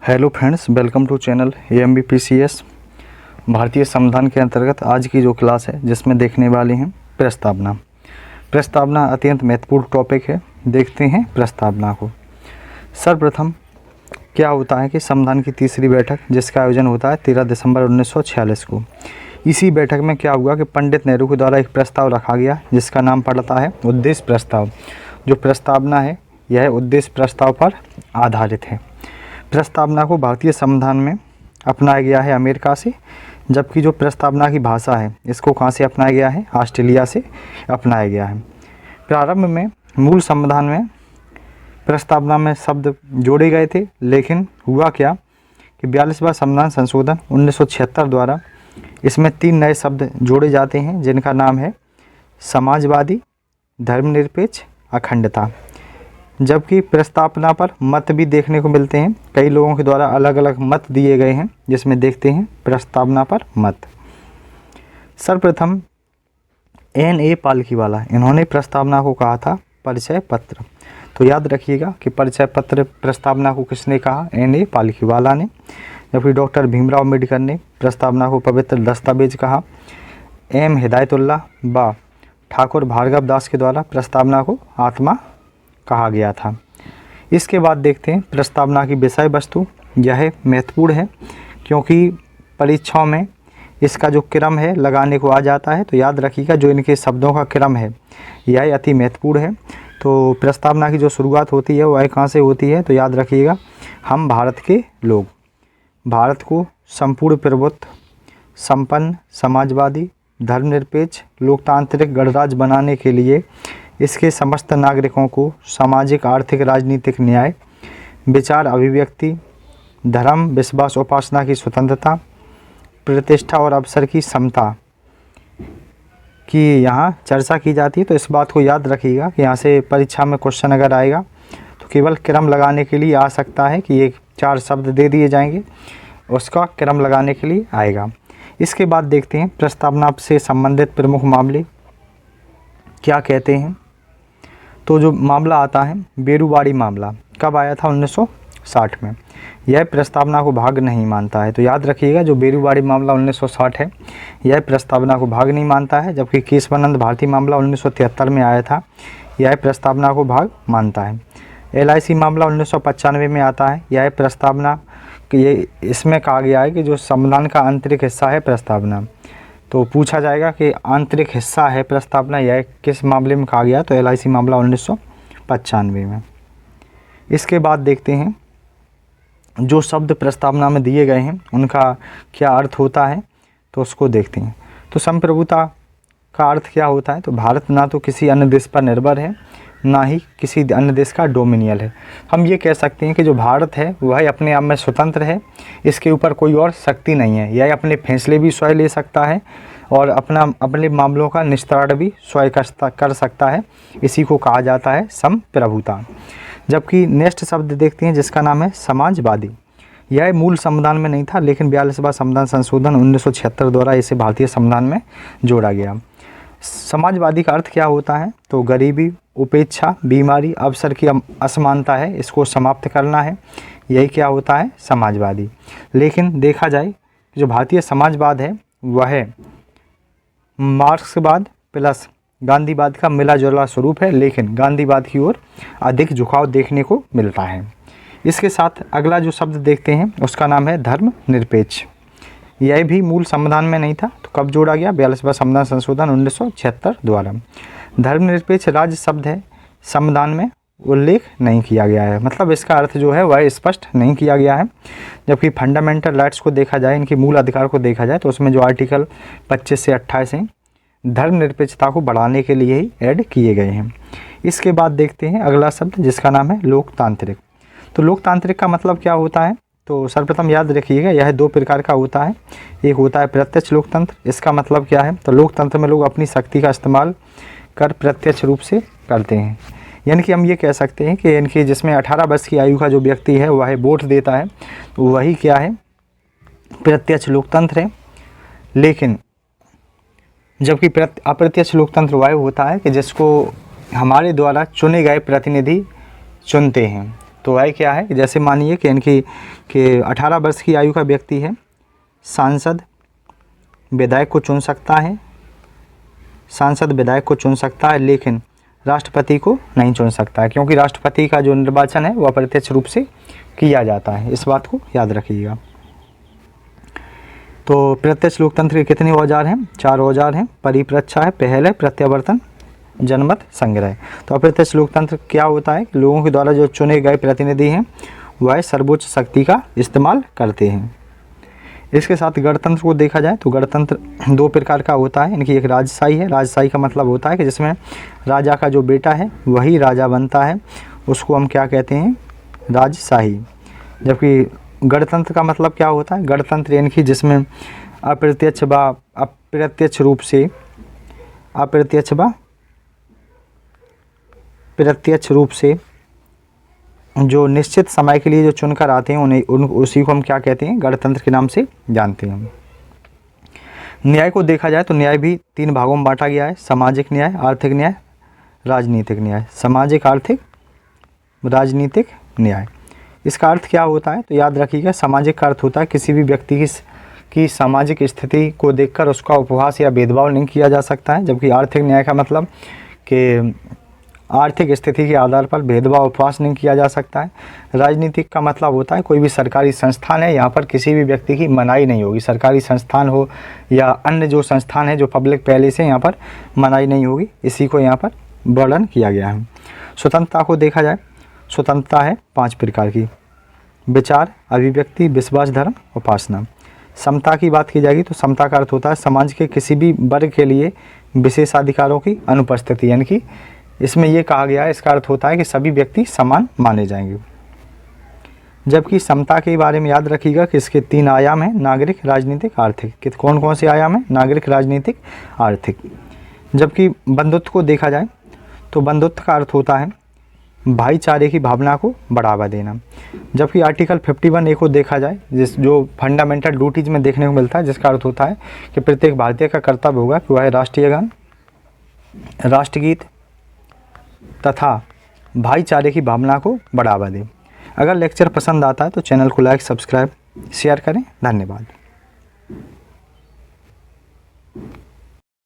Hello friends, welcome to channel AMBPCS। भारतीय संविधान के अंतर्गत आज की जो क्लास है जिसमें देखने वाले हैं प्रस्तावना। प्रस्तावना अत्यंत महत्वपूर्ण टॉपिक है। देखते हैं प्रस्तावना को। सर्वप्रथम क्या होता है कि संविधान की तीसरी बैठक जिसका आयोजन होता है 13 दिसंबर 1946 को। इसी बैठक में क्या हुआ कि पंडित नेहरू के द्वारा एक प्रस्ताव रखा गया जिसका नाम पड़ता है उद्देश्य प्रस्ताव। जो प्रस्तावना है यह उद्देश्य प्रस्ताव पर आधारित है। प्रस्तावना को भारतीय संविधान में अपनाया गया है अमेरिका से, जबकि जो प्रस्तावना की भाषा है इसको कहाँ से अपनाया गया है? ऑस्ट्रेलिया से अपनाया गया है। प्रारंभ में मूल संविधान में प्रस्तावना में शब्द जोड़े गए थे, लेकिन हुआ क्या कि 42वां संविधान संशोधन 1976 द्वारा इसमें 3 नए शब्द जोड़े जाते हैं जिनका नाम है समाजवादी, धर्मनिरपेक्ष, अखंडता। जबकि प्रस्तावना पर मत भी देखने को मिलते हैं। कई लोगों के द्वारा अलग अलग मत दिए गए हैं, जिसमें देखते हैं प्रस्तावना पर मत। सर्वप्रथम N.A. पालकीवाला, इन्होंने प्रस्तावना को कहा था परिचय पत्र। तो याद रखिएगा कि परिचय पत्र प्रस्तावना को किसने कहा? N.A. पालकीवाला ने। जबकि डॉक्टर भीमराव अम्बेडकर ने प्रस्तावना को पवित्र दस्तावेज कहा। M. हिदायतुल्लाह व ठाकुर भार्गव दास के द्वारा प्रस्तावना को आत्मा कहा गया था। इसके बाद देखते हैं प्रस्तावना की विषय वस्तु। यह महत्वपूर्ण है क्योंकि परीक्षाओं में इसका जो क्रम है लगाने को आ जाता है। तो याद रखिएगा जो इनके शब्दों का क्रम है यह अति महत्वपूर्ण है। तो प्रस्तावना की जो शुरुआत होती है वह कहाँ से होती है? तो याद रखिएगा, हम भारत के लोग भारत को संपूर्ण प्रभुत्व, संपन्न, समाजवादी, धर्मनिरपेक्ष, लोकतांत्रिक गणराज्य बनाने के लिए इसके समस्त नागरिकों को सामाजिक, आर्थिक, राजनीतिक न्याय, विचार अभिव्यक्ति, धर्म, विश्वास, उपासना की स्वतंत्रता, प्रतिष्ठा और अवसर की समता की यहाँ चर्चा की जाती है। तो इस बात को याद रखिएगा कि यहाँ से परीक्षा में क्वेश्चन अगर आएगा तो केवल क्रम लगाने के लिए आ सकता है कि ये 4 शब्द दे दिए जाएंगे, उसका क्रम लगाने के लिए आएगा। इसके बाद देखते हैं प्रस्तावना से संबंधित प्रमुख मामले क्या कहते हैं। तो जो मामला आता है बेरुवाड़ी मामला, कब आया था? 1960 में। यह प्रस्तावना को भाग नहीं मानता है। तो याद रखिएगा जो बेरुवाड़ी मामला 1960 है यह प्रस्तावना को भाग नहीं मानता है। जबकि केशवानंद भारती मामला 1973 में आया था, यह प्रस्तावना को भाग मानता है। LIC मामला 1995 में आता है। यह प्रस्तावना ये इसमें कहा गया है कि जो संविधान का आंतरिक हिस्सा है प्रस्तावना। तो पूछा जाएगा कि आंतरिक हिस्सा है प्रस्तावना, यह किस मामले में कहा गया? तो LIC मामला 1995 में। इसके बाद देखते हैं जो शब्द प्रस्तावना में दिए गए हैं उनका क्या अर्थ होता है, तो उसको देखते हैं। तो संप्रभुता का अर्थ क्या होता है? तो भारत ना तो किसी अन्य देश पर निर्भर है, ना ही किसी अन्य देश का डोमिनियल है। हम ये कह सकते हैं कि जो भारत है वह अपने आप में स्वतंत्र है, इसके ऊपर कोई और शक्ति नहीं है। यह अपने फैसले भी स्वयं ले सकता है और अपने मामलों का निस्तारण भी स्वयं कर सकता है। इसी को कहा जाता है संप्रभुता। जबकि नेक्स्ट शब्द देखते हैं जिसका नाम है समाजवादी। यह मूल संविधान में नहीं था, लेकिन 42वां संविधान संशोधन 1976 द्वारा इसे भारतीय संविधान में जोड़ा गया। समाजवादी का अर्थ क्या होता है? तो गरीबी, उपेक्षा, बीमारी, अवसर की असमानता है, इसको समाप्त करना है। यही क्या होता है? समाजवादी। लेकिन देखा जाए जो भारतीय समाजवाद है वह मार्क्सवाद प्लस गांधीवाद का मिला जुला स्वरूप है, लेकिन गांधीवाद की ओर अधिक झुकाव देखने को मिलता है। इसके साथ अगला जो शब्द देखते हैं उसका नाम है धर्मनिरपेक्ष। यह भी मूल संविधान में नहीं था, तो कब जोड़ा गया? 42वां संविधान संशोधन 1976 द्वारा। धर्मनिरपेक्ष राज्य शब्द है, संविधान में उल्लेख नहीं किया गया है, मतलब इसका अर्थ जो है वह स्पष्ट नहीं किया गया है। जबकि फंडामेंटल राइट्स को देखा जाए, इनके मूल अधिकार को देखा जाए, तो उसमें जो आर्टिकल 25 से 28 हैं धर्मनिरपेक्षता को बढ़ाने के लिए ही ऐड किए गए हैं। इसके बाद देखते हैं अगला शब्द जिसका नाम है लोकतांत्रिक। तो लोकतांत्रिक का मतलब क्या होता है? तो सर्वप्रथम याद रखिएगा यह 2 प्रकार का होता है। एक होता है प्रत्यक्ष लोकतंत्र। इसका मतलब क्या है? तो लोकतंत्र में लोग अपनी शक्ति का इस्तेमाल कर प्रत्यक्ष रूप से करते हैं। यानी कि हम ये कह सकते हैं कि इनकी जिसमें 18 वर्ष की आयु का जो व्यक्ति है वह वोट देता है, तो वही क्या है? प्रत्यक्ष लोकतंत्र है। लेकिन जबकि अप्रत्यक्ष लोकतंत्र वह होता है कि जिसको हमारे द्वारा चुने गए प्रतिनिधि चुनते हैं। तो वह क्या है कि जैसे मानिए कि इनकी कि 18 वर्ष की आयु का व्यक्ति है, सांसद विधायक को चुन सकता है, सांसद विधायक को चुन सकता है, लेकिन राष्ट्रपति को नहीं चुन सकता है, क्योंकि राष्ट्रपति का जो निर्वाचन है वह अप्रत्यक्ष रूप से किया जाता है। इस बात को याद रखिएगा। तो प्रत्यक्ष लोकतंत्र के कितने औजार हैं? 4 औजार हैं। परिप्रेक्षा है, पहल है, प्रत्यावर्तन, जनमत संग्रह। तो अप्रत्यक्ष लोकतंत्र क्या होता है? लोगों के द्वारा जो चुने गए प्रतिनिधि हैं वह सर्वोच्च शक्ति का इस्तेमाल करते हैं। इसके साथ गणतंत्र को देखा जाए तो गणतंत्र 2 प्रकार का होता है। इनकी एक राजशाही है। राजशाही का मतलब होता है कि जिसमें राजा का जो बेटा है वही राजा बनता है, उसको हम क्या कहते हैं? राजशाही। जबकि गणतंत्र का मतलब क्या होता है? गणतंत्र इनकी जिसमें अप्रत्यक्ष रूप से प्रत्यक्ष रूप से जो निश्चित समय के लिए जो चुनकर आते हैं उसी को हम क्या कहते हैं? गणतंत्र के नाम से जानते हैं। न्याय को देखा जाए तो न्याय भी 3 भागों में बांटा गया है। सामाजिक न्याय, आर्थिक न्याय, राजनीतिक न्याय। सामाजिक, आर्थिक, राजनीतिक न्याय। इसका अर्थ क्या होता है? तो याद रखिएगा, सामाजिक का अर्थ होता है किसी भी व्यक्ति की सामाजिक स्थिति को देखकर उसका उपहास या भेदभाव नहीं किया जा सकता है। जबकि आर्थिक न्याय का मतलब कि आर्थिक स्थिति के आधार पर भेदभाव उपहास नहीं किया जा सकता है। राजनीतिक का मतलब होता है कोई भी सरकारी संस्थान है, यहाँ पर किसी भी व्यक्ति की मनाही नहीं होगी। सरकारी संस्थान हो या अन्य जो संस्थान है जो पब्लिक पहले से, यहाँ पर मनाही नहीं होगी। इसी को यहाँ पर वर्णन किया गया है। स्वतंत्रता को देखा जाए, स्वतंत्रता है 5 प्रकार की: विचार, अभिव्यक्ति, विश्वास, धर्म, उपासना। समता की बात की जाएगी तो समता का अर्थ होता है समाज के किसी भी वर्ग के लिए विशेषाधिकारों की अनुपस्थिति, यानी कि इसमें यह कहा गया है, इसका अर्थ होता है कि सभी व्यक्ति समान माने जाएंगे। जबकि समता के बारे में याद रखिएगा कि इसके 3 आयाम हैं: नागरिक, राजनीतिक, आर्थिक। कौन कौन से आयाम हैं? नागरिक, राजनीतिक, आर्थिक। जबकि बंधुत्व को देखा जाए तो बंधुत्व का अर्थ होता है भाईचारे की भावना को बढ़ावा देना। जबकि आर्टिकल 51A को देखा जाए, जो फंडामेंटल ड्यूटीज में देखने को मिलता है, जिसका अर्थ होता है कि प्रत्येक भारतीय का कर्तव्य होगा कि वह राष्ट्रीय गान, राष्ट्रगीत तथा भाईचारे की भावना को बढ़ावा दे। अगर लेक्चर पसंद आता है तो चैनल को लाइक, सब्सक्राइब, शेयर करें। धन्यवाद।